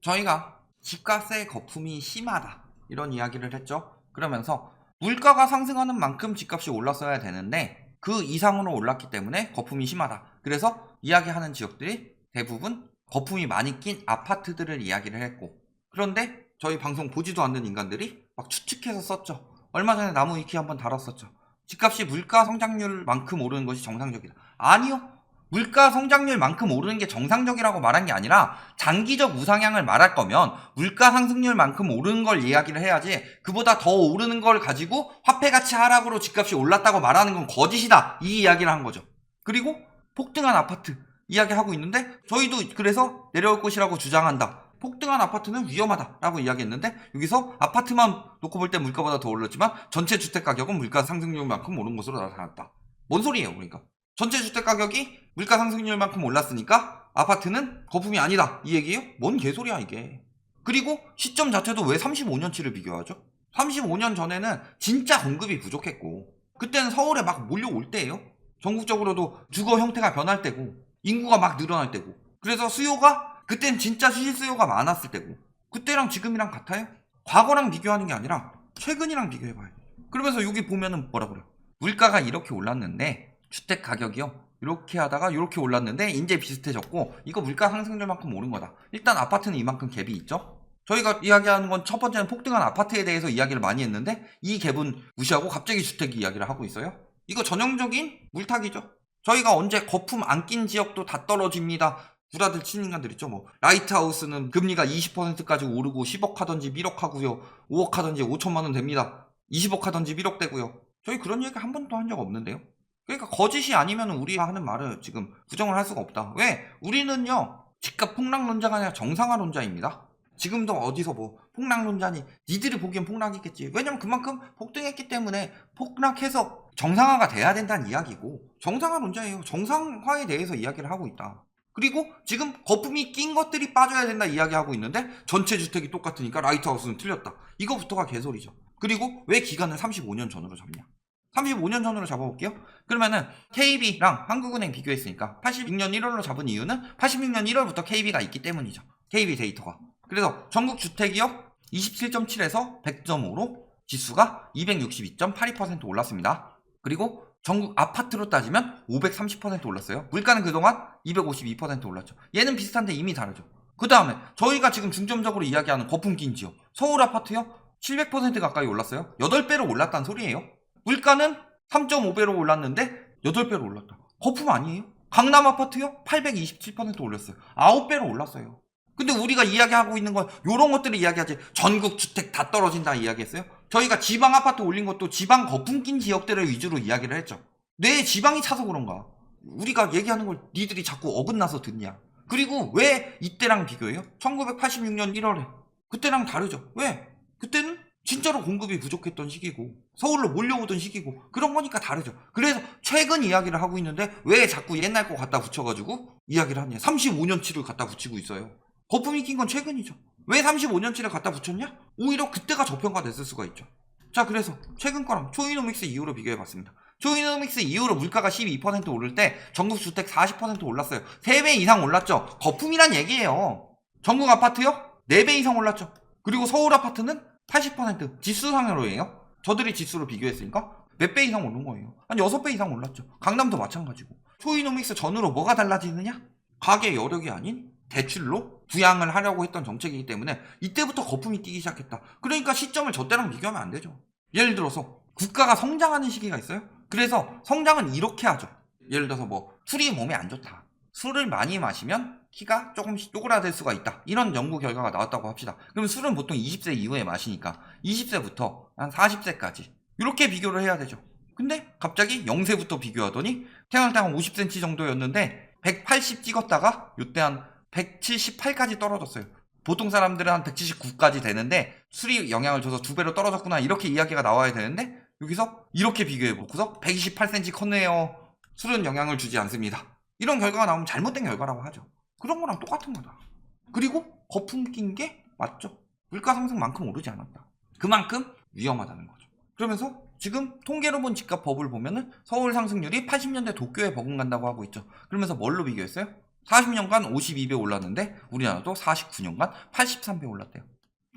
저희가 집값의 거품이 심하다 이런 이야기를 했죠. 그러면서 물가가 상승하는 만큼 집값이 올랐어야 되는데 그 이상으로 올랐기 때문에 거품이 심하다. 그래서 이야기하는 지역들이 대부분 거품이 많이 낀 아파트들을 이야기를 했고, 그런데 저희 방송 보지도 않는 인간들이 막 추측해서 썼죠. 얼마 전에 나무 위키 한번 다뤘었죠. 집값이 물가 성장률만큼 오르는 것이 정상적이다. 아니요. 물가 성장률만큼 오르는 게 정상적이라고 말한 게 아니라 장기적 우상향을 말할 거면 물가 상승률만큼 오르는 걸 이야기를 해야지, 그보다 더 오르는 걸 가지고 화폐가치 하락으로 집값이 올랐다고 말하는 건 거짓이다, 이 이야기를 한 거죠. 그리고 폭등한 아파트 이야기하고 있는데 저희도 그래서 내려올 것이라고 주장한다. 폭등한 아파트는 위험하다라고 이야기했는데 여기서 아파트만 놓고 볼 때 물가보다 더 올랐지만 전체 주택 가격은 물가 상승률만큼 오른 것으로 나타났다. 뭔 소리예요, 그러니까? 전체 주택 가격이 물가 상승률만큼 올랐으니까 아파트는 거품이 아니다, 이 얘기예요? 뭔 개소리야 이게. 그리고 시점 자체도 왜 35년치를 비교하죠? 35년 전에는 진짜 공급이 부족했고 그때는 서울에 막 몰려올 때예요. 전국적으로도 주거 형태가 변할 때고 인구가 막 늘어날 때고, 그래서 수요가 그땐 진짜 실수요가 많았을 때고, 그때랑 지금이랑 같아요? 과거랑 비교하는 게 아니라 최근이랑 비교해봐요. 그러면서 여기 보면은 뭐라 그래요? 물가가 이렇게 올랐는데 주택 가격이요 이렇게 하다가 이렇게 올랐는데 이제 비슷해졌고 이거 물가 상승률만큼 오른 거다. 일단 아파트는 이만큼 갭이 있죠. 저희가 이야기하는 건 첫 번째는 폭등한 아파트에 대해서 이야기를 많이 했는데 이 갭은 무시하고 갑자기 주택 이야기를 하고 있어요. 이거 전형적인 물타기죠. 저희가 언제 거품 안 낀 지역도 다 떨어집니다. 구라들 치는 인간들 있죠. 뭐 라이트하우스는 금리가 20%까지 오르고 10억 하던지 1억 하고요. 5억 하던지 5천만 원 됩니다. 20억 하던지 1억 되고요. 저희 그런 얘기 한 번도 한 적 없는데요. 그러니까 거짓이 아니면 우리가 하는 말을 지금 부정을 할 수가 없다. 왜? 우리는요 집값 폭락론자가 아니라 정상화론자입니다. 지금도 어디서 뭐 폭락론자니, 니들이 보기엔 폭락이겠지. 왜냐면 그만큼 폭등했기 때문에 폭락해서 정상화가 돼야 된다는 이야기고, 정상화론자예요. 정상화에 대해서 이야기를 하고 있다. 그리고 지금 거품이 낀 것들이 빠져야 된다 이야기하고 있는데 전체 주택이 똑같으니까 라이트하우스는 틀렸다. 이거부터가 개소리죠. 그리고 왜 기간을 35년 전으로 잡냐? 35년 전으로 잡아볼게요. 그러면은 KB랑 한국은행 비교했으니까 86년 1월로 잡은 이유는 86년 1월부터 KB가 있기 때문이죠. KB 데이터가. 그래서 전국 주택이요 27.7에서 100.5로 지수가 262.82% 올랐습니다. 그리고 전국 아파트로 따지면 530% 올랐어요. 물가는 그동안 252% 올랐죠. 얘는 비슷한데 이미 다르죠. 그 다음에 저희가 지금 중점적으로 이야기하는 거품 낀 지역, 서울 아파트요 700% 가까이 올랐어요. 8배로 올랐다는 소리예요. 물가는 3.5배로 올랐는데 8배로 올랐다. 거품 아니에요? 강남 아파트요 827% 올랐어요. 9배로 올랐어요. 근데 우리가 이야기하고 있는 건 요런 것들을 이야기하지, 전국 주택 다 떨어진다 이야기했어요? 저희가 지방 아파트 올린 것도 지방 거품 낀 지역들을 위주로 이야기를 했죠. 내 지방이 차서 그런가? 우리가 얘기하는 걸 니들이 자꾸 어긋나서 듣냐? 그리고 왜 이때랑 비교해요? 1986년 1월에 그때랑 다르죠. 왜? 그때는 진짜로 공급이 부족했던 시기고 서울로 몰려오던 시기고 그런 거니까 다르죠. 그래서 최근 이야기를 하고 있는데 왜 자꾸 옛날 거 갖다 붙여가지고 이야기를 하냐? 35년치를 갖다 붙이고 있어요. 거품이 낀 건 최근이죠. 왜 35년치를 갖다 붙였냐? 오히려 그때가 저평가됐을 수가 있죠. 자, 그래서 최근 거랑 초이노믹스 이후로 비교해봤습니다. 초이노믹스 이후로 물가가 12% 오를 때 전국 주택 40% 올랐어요. 3배 이상 올랐죠. 거품이란 얘기예요. 전국 아파트요? 4배 이상 올랐죠. 그리고 서울 아파트는 80% 지수상으로예요. 저들이 지수로 비교했으니까 몇 배 이상 오른 거예요. 한 6배 이상 올랐죠. 강남도 마찬가지고. 초이노믹스 전후로 뭐가 달라지느냐? 가계 여력이 아닌 대출로 부양을 하려고 했던 정책이기 때문에 이때부터 거품이 끼기 시작했다. 그러니까 시점을 저때랑 비교하면 안 되죠. 예를 들어서 국가가 성장하는 시기가 있어요. 그래서 성장은 이렇게 하죠. 예를 들어서 뭐 술이 몸에 안 좋다. 술을 많이 마시면 키가 조금씩 쪼그라들 수가 있다. 이런 연구 결과가 나왔다고 합시다. 그러면 술은 보통 20세 이후에 마시니까 20세부터 한 40세까지 이렇게 비교를 해야 되죠. 근데 갑자기 0세부터 비교하더니 태어날 때 한 50cm 정도였는데 180 찍었다가 이때 한 178까지 떨어졌어요. 보통 사람들은 한 179까지 되는데 술이 영향을 줘서 2배로 떨어졌구나 이렇게 이야기가 나와야 되는데 여기서 이렇게 비교해보고서 128cm 컸네요. 술은 영향을 주지 않습니다. 이런 결과가 나오면 잘못된 결과라고 하죠. 그런 거랑 똑같은 거다. 그리고 거품 낀 게 맞죠. 물가 상승만큼 오르지 않았다. 그만큼 위험하다는 거죠. 그러면서 지금 통계로 본 집값 버블 보면은 서울 상승률이 80년대 도쿄에 버금간다고 하고 있죠. 그러면서 뭘로 비교했어요? 40년간 52배 올랐는데 우리나라도 49년간 83배 올랐대요.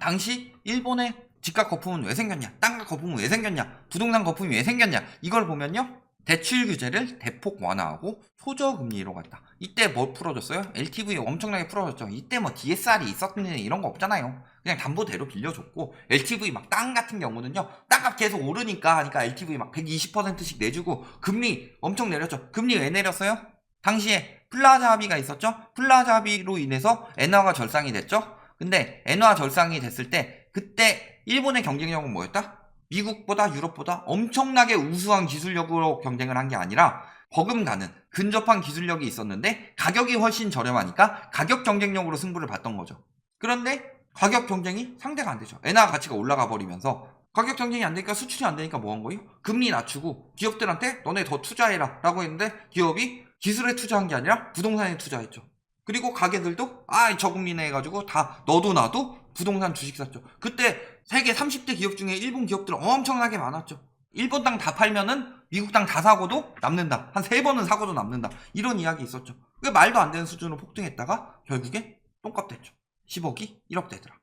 당시 일본의 집값 거품은 왜 생겼냐, 땅값 거품은 왜 생겼냐, 부동산 거품이 왜 생겼냐, 이걸 보면요, 대출 규제를 대폭 완화하고 소저금리로 갔다. 이때 뭐 풀어줬어요? LTV 엄청나게 풀어줬죠. 이때 뭐 DSR이 있었는 이런 거 없잖아요. 그냥 담보대로 빌려줬고, LTV 막 땅 같은 경우는요, 땅값 계속 오르니까 하니까 LTV 막 120%씩 내주고, 금리 엄청 내렸죠. 금리 왜 내렸어요? 당시에 플라자 합의가 있었죠. 플라자 합의로 인해서 엔화가 절상이 됐죠. 근데 엔화 절상이 됐을 때 그때 일본의 경쟁력은 뭐였다? 미국보다 유럽보다 엄청나게 우수한 기술력으로 경쟁을 한 게 아니라 버금가는 근접한 기술력이 있었는데 가격이 훨씬 저렴하니까 가격 경쟁력으로 승부를 봤던 거죠. 그런데 가격 경쟁이 상대가 안 되죠. 엔화 가치가 올라가 버리면서 가격 경쟁이 안 되니까 수출이 안 되니까 뭐 한 거예요? 금리 낮추고 기업들한테 너네 더 투자해라 라고 했는데 기업이 기술에 투자한 게 아니라 부동산에 투자했죠. 그리고 가게들도 저금리네 해가지고 다 너도 나도 부동산 주식 샀죠. 그때 세계 30대 기업 중에 일본 기업들 엄청나게 많았죠. 일본 땅 다 팔면은 미국 땅 다 사고도 남는다. 한 3번은 사고도 남는다. 이런 이야기 있었죠. 그 말도 안 되는 수준으로 폭등했다가 결국에 똥값 됐죠. 10억이 1억 되더라.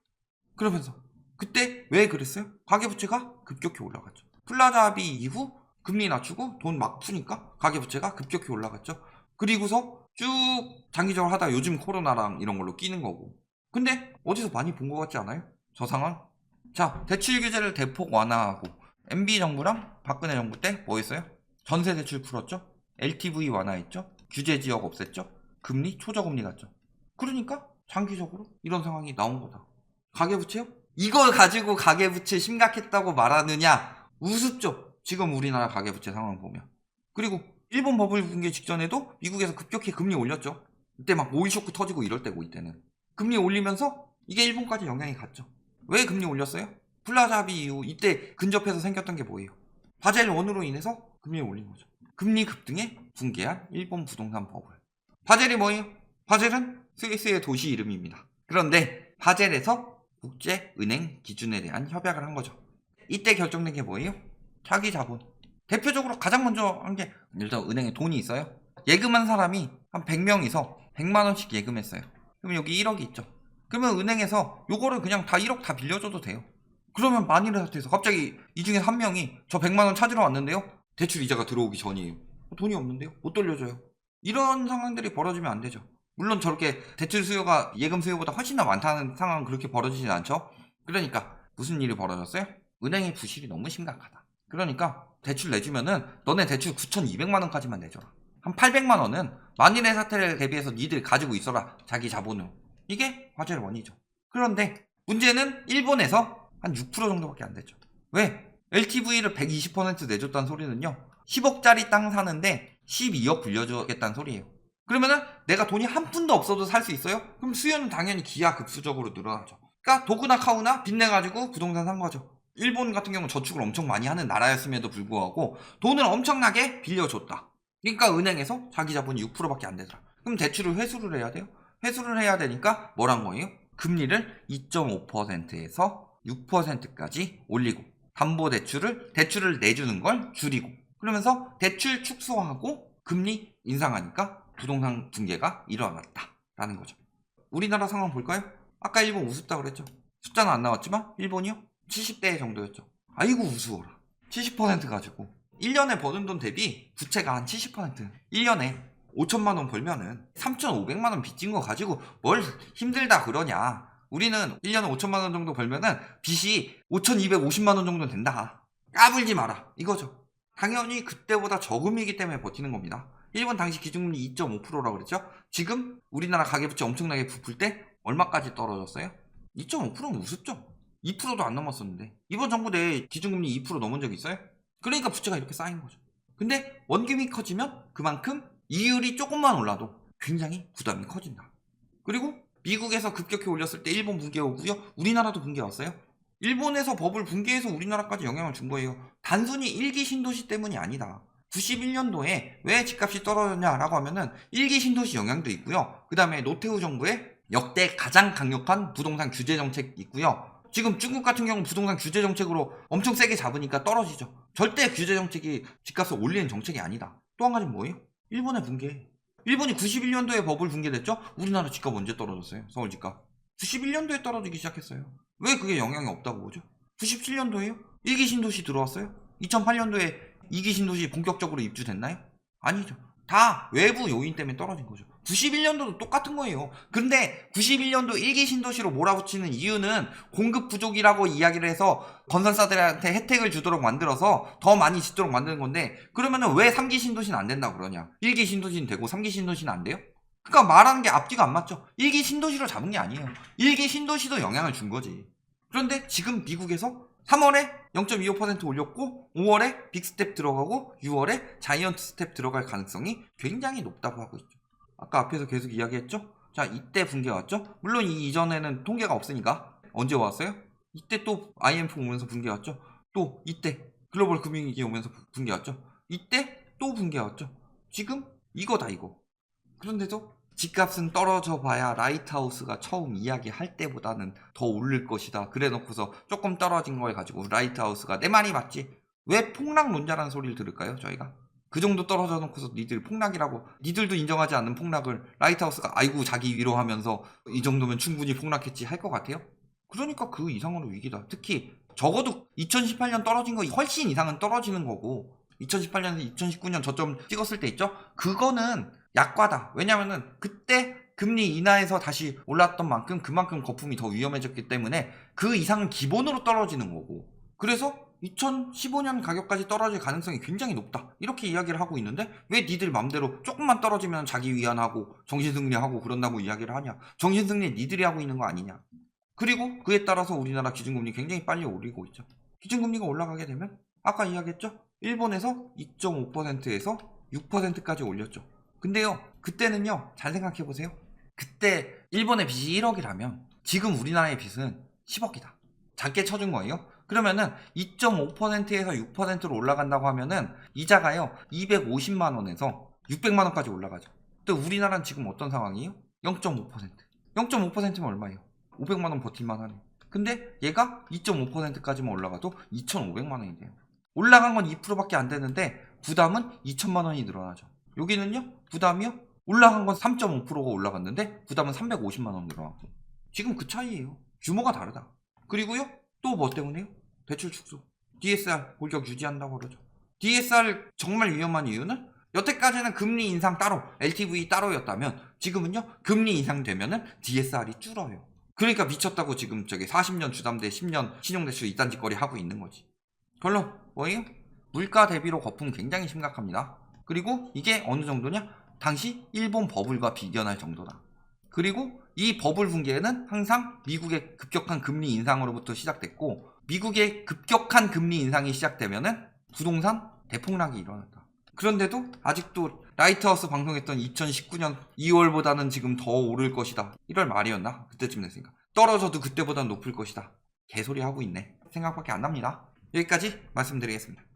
그러면서 그때 왜 그랬어요? 가계부채가 급격히 올라갔죠. 플라자 합의 이후 금리 낮추고 돈 막 푸니까 가계부채가 급격히 올라갔죠. 그리고서 쭉 장기적으로 하다 요즘 코로나랑 이런 걸로 끼는 거고. 근데 어디서 많이 본 것 같지 않아요? 저 상황? 자, 대출 규제를 대폭 완화하고 MB 정부랑 박근혜 정부 때 뭐 했어요? 전세 대출 풀었죠? LTV 완화했죠? 규제 지역 없앴죠? 금리 초저금리 갔죠. 그러니까 장기적으로 이런 상황이 나온 거다. 가계부채요? 이걸 가지고 가계부채 심각했다고 말하느냐? 우습죠. 지금 우리나라 가계부채 상황 보면. 그리고 일본 버블 붕괴 직전에도 미국에서 급격히 금리 올렸죠. 이때 막 오일 쇼크 터지고 이럴 때고 이때는. 금리 올리면서 이게 일본까지 영향이 갔죠. 왜 금리 올렸어요? 플라자 합의 이후 이때 근접해서 생겼던 게 뭐예요? 바젤 1으로 인해서 금리를 올린 거죠. 금리 급등에 붕괴한 일본 부동산 버블. 바젤이 뭐예요? 바젤은 스위스의 도시 이름입니다. 그런데 바젤에서 국제은행 기준에 대한 협약을 한 거죠. 이때 결정된 게 뭐예요? 자기 자본. 대표적으로 가장 먼저 한 게 일단 은행에 돈이 있어요. 예금한 사람이 한 100명이서 100만 원씩 예금했어요. 그럼 여기 1억이 있죠. 그러면 은행에서 요거를 그냥 다 1억 다 빌려줘도 돼요. 그러면 만일의 사태에서 갑자기 이 중에 한 명이 저 100만 원 찾으러 왔는데요. 대출 이자가 들어오기 전이에요. 돈이 없는데요. 못 돌려줘요. 이런 상황들이 벌어지면 안 되죠. 물론 저렇게 대출 수요가 예금 수요보다 훨씬 더 많다는 상황은 그렇게 벌어지진 않죠. 그러니까 무슨 일이 벌어졌어요? 은행의 부실이 너무 심각하다. 그러니까 대출 내주면은 너네 대출 9,200만 원까지만 내줘라. 한 800만 원은 만일의 사태를 대비해서 니들 가지고 있어라. 자기 자본으로. 이게 바젤 1이죠. 그런데 문제는 일본에서 한 6% 정도밖에 안 되죠. 왜? LTV를 120% 내줬다는 소리는요. 10억짜리 땅 사는데 12억 빌려주겠다는 소리예요. 그러면은 내가 돈이 한 푼도 없어도 살 수 있어요? 그럼 수요는 당연히 기하급수적으로 늘어나죠. 그러니까 도구나 카우나 빚내가지고 부동산 산 거죠. 일본 같은 경우는 저축을 엄청 많이 하는 나라였음에도 불구하고 돈을 엄청나게 빌려줬다. 그러니까 은행에서 자기 자본이 6%밖에 안 되더라. 그럼 대출을 회수를 해야 돼요? 회수를 해야 되니까 뭐란 거예요? 금리를 2.5%에서 6%까지 올리고 대출을 내주는 걸 줄이고 그러면서 대출 축소하고 금리 인상하니까 부동산 붕괴가 일어났다라는 거죠. 우리나라 상황 볼까요? 아까 일본 우습다고 그랬죠. 숫자는 안 나왔지만 일본이요? 70대 정도였죠. 아이고 우스워라. 70% 가지고 1년에 버는 돈 대비 부채가 한 70%. 1년에 5천만 원 벌면은 3,500만 원 빚진 거 가지고 뭘 힘들다 그러냐. 우리는 1년에 5천만 원 정도 벌면은 빚이 5,250만 원 정도 된다. 까불지 마라. 이거죠. 당연히 그때보다 저금리이기 때문에 버티는 겁니다. 일본 당시 기준금리 2.5%라고 그랬죠. 지금 우리나라 가계부채 엄청나게 부풀 때 얼마까지 떨어졌어요? 2.5%는 우습죠. 2%도 안 넘었었는데 이번 정부 내 기준금리 2% 넘은 적 있어요? 그러니까 부채가 이렇게 쌓인 거죠. 근데 원금이 커지면 그만큼 이율이 조금만 올라도 굉장히 부담이 커진다. 그리고 미국에서 급격히 올렸을 때 일본 붕괴 오고요. 우리나라도 붕괴 왔어요. 일본에서 버블 붕괴해서 우리나라까지 영향을 준 거예요. 단순히 1기 신도시 때문이 아니다. 91년도에 왜 집값이 떨어졌냐라고 하면은 1기 신도시 영향도 있고요. 그 다음에 노태우 정부의 역대 가장 강력한 부동산 규제 정책이 있고요. 지금 중국 같은 경우는 부동산 규제 정책으로 엄청 세게 잡으니까 떨어지죠. 절대 규제 정책이 집값을 올리는 정책이 아니다. 또 한 가지는 뭐예요? 일본의 붕괴. 일본이 91년도에 버블 붕괴됐죠? 우리나라 집값 언제 떨어졌어요? 서울 집값 91년도에 떨어지기 시작했어요. 왜 그게 영향이 없다고 보죠? 97년도에요? 1기 신도시 들어왔어요? 2008년도에 2기 신도시 본격적으로 입주됐나요? 아니죠. 다 외부 요인 때문에 떨어진 거죠. 91년도도 똑같은 거예요. 근데 91년도 1기 신도시로 몰아붙이는 이유는 공급 부족이라고 이야기를 해서 건설사들한테 혜택을 주도록 만들어서 더 많이 짓도록 만드는 건데, 그러면은 왜 3기 신도시는 안 된다고 그러냐? 1기 신도시는 되고 3기 신도시는 안 돼요? 그러니까 말하는 게 앞뒤가 안 맞죠. 1기 신도시로 잡은 게 아니에요. 1기 신도시도 영향을 준 거지. 그런데 지금 미국에서 3월에 0.25% 올렸고 5월에 빅스텝 들어가고 6월에 자이언트 스텝 들어갈 가능성이 굉장히 높다고 하고 있죠. 아까 앞에서 계속 이야기했죠? 자, 이때 붕괴 왔죠? 물론 이 이전에는 통계가 없으니까. 언제 왔어요? 이때 또 IMF 오면서 붕괴 왔죠? 또 이때 글로벌 금융위기 오면서 붕괴 왔죠? 이때 또 붕괴 왔죠? 지금 이거다 이거. 그런데도 집값은 떨어져 봐야 라이트하우스가 처음 이야기할 때보다는 더 오를 것이다. 그래 놓고서 조금 떨어진 걸 가지고 라이트하우스가 내 말이 맞지? 왜 폭락론자라는 소리를 들을까요? 저희가? 그 정도 떨어져 놓고서 니들 폭락이라고, 니들도 인정하지 않는 폭락을 라이트하우스가 아이고 자기 위로하면서 이 정도면 충분히 폭락했지 할 것 같아요? 그러니까 그 이상으로 위기다. 특히 적어도 2018년 떨어진 거 훨씬 이상은 떨어지는 거고, 2018년에서 2019년 저점 찍었을 때 있죠? 그거는 약과다. 왜냐면은 그때 금리 인하에서 다시 올랐던 만큼 그만큼 거품이 더 위험해졌기 때문에 그 이상은 기본으로 떨어지는 거고, 그래서 2015년 가격까지 떨어질 가능성이 굉장히 높다 이렇게 이야기를 하고 있는데, 왜 니들 맘대로 조금만 떨어지면 자기 위안하고 정신승리하고 그런다고 이야기를 하냐? 정신승리 니들이 하고 있는 거 아니냐? 그리고 그에 따라서 우리나라 기준금리 굉장히 빨리 오르고 있죠. 기준금리가 올라가게 되면 아까 이야기했죠? 일본에서 2.5%에서 6%까지 올렸죠. 근데요, 그때는요, 잘 생각해보세요. 그때 일본의 빚이 1억이라면 지금 우리나라의 빚은 10억이다. 작게 쳐준 거예요. 그러면은 2.5%에서 6%로 올라간다고 하면은 이자가요 250만원에서 600만원까지 올라가죠. 근데 우리나라는 지금 어떤 상황이에요? 0.5%. 0.5%면 얼마예요? 500만원 버틸만 하네. 근데 얘가 2.5%까지만 올라가도 2,500만원이 돼요. 올라간 건 2%밖에 안 되는데 부담은 2천만원이 늘어나죠. 여기는요, 부담이요, 올라간 건 3.5%가 올라갔는데 부담은 350만원 늘어나고. 지금 그 차이예요. 규모가 다르다. 그리고요, 또 뭐 때문에요? 대출 축소. DSR 골격 유지한다고 그러죠. DSR 정말 위험한 이유는 여태까지는 금리 인상 따로, LTV 따로였다면 지금은요, 금리 인상되면은 DSR이 줄어요. 그러니까 미쳤다고 지금 저기 40년 주담대 10년 신용대출 이딴 짓거리 하고 있는 거지. 결론 뭐예요? 물가 대비로 거품 굉장히 심각합니다. 그리고 이게 어느 정도냐? 당시 일본 버블과 비견할 정도다. 그리고 이 버블 붕괴는 항상 미국의 급격한 금리 인상으로부터 시작됐고, 미국의 급격한 금리 인상이 시작되면은 부동산 대폭락이 일어났다. 그런데도 아직도 라이트하우스 방송했던 2019년 2월보다는 지금 더 오를 것이다. 1월 말이었나? 그때쯤 됐으니까. 떨어져도 그때보다 높을 것이다. 개소리 하고 있네. 생각밖에 안 납니다. 여기까지 말씀드리겠습니다.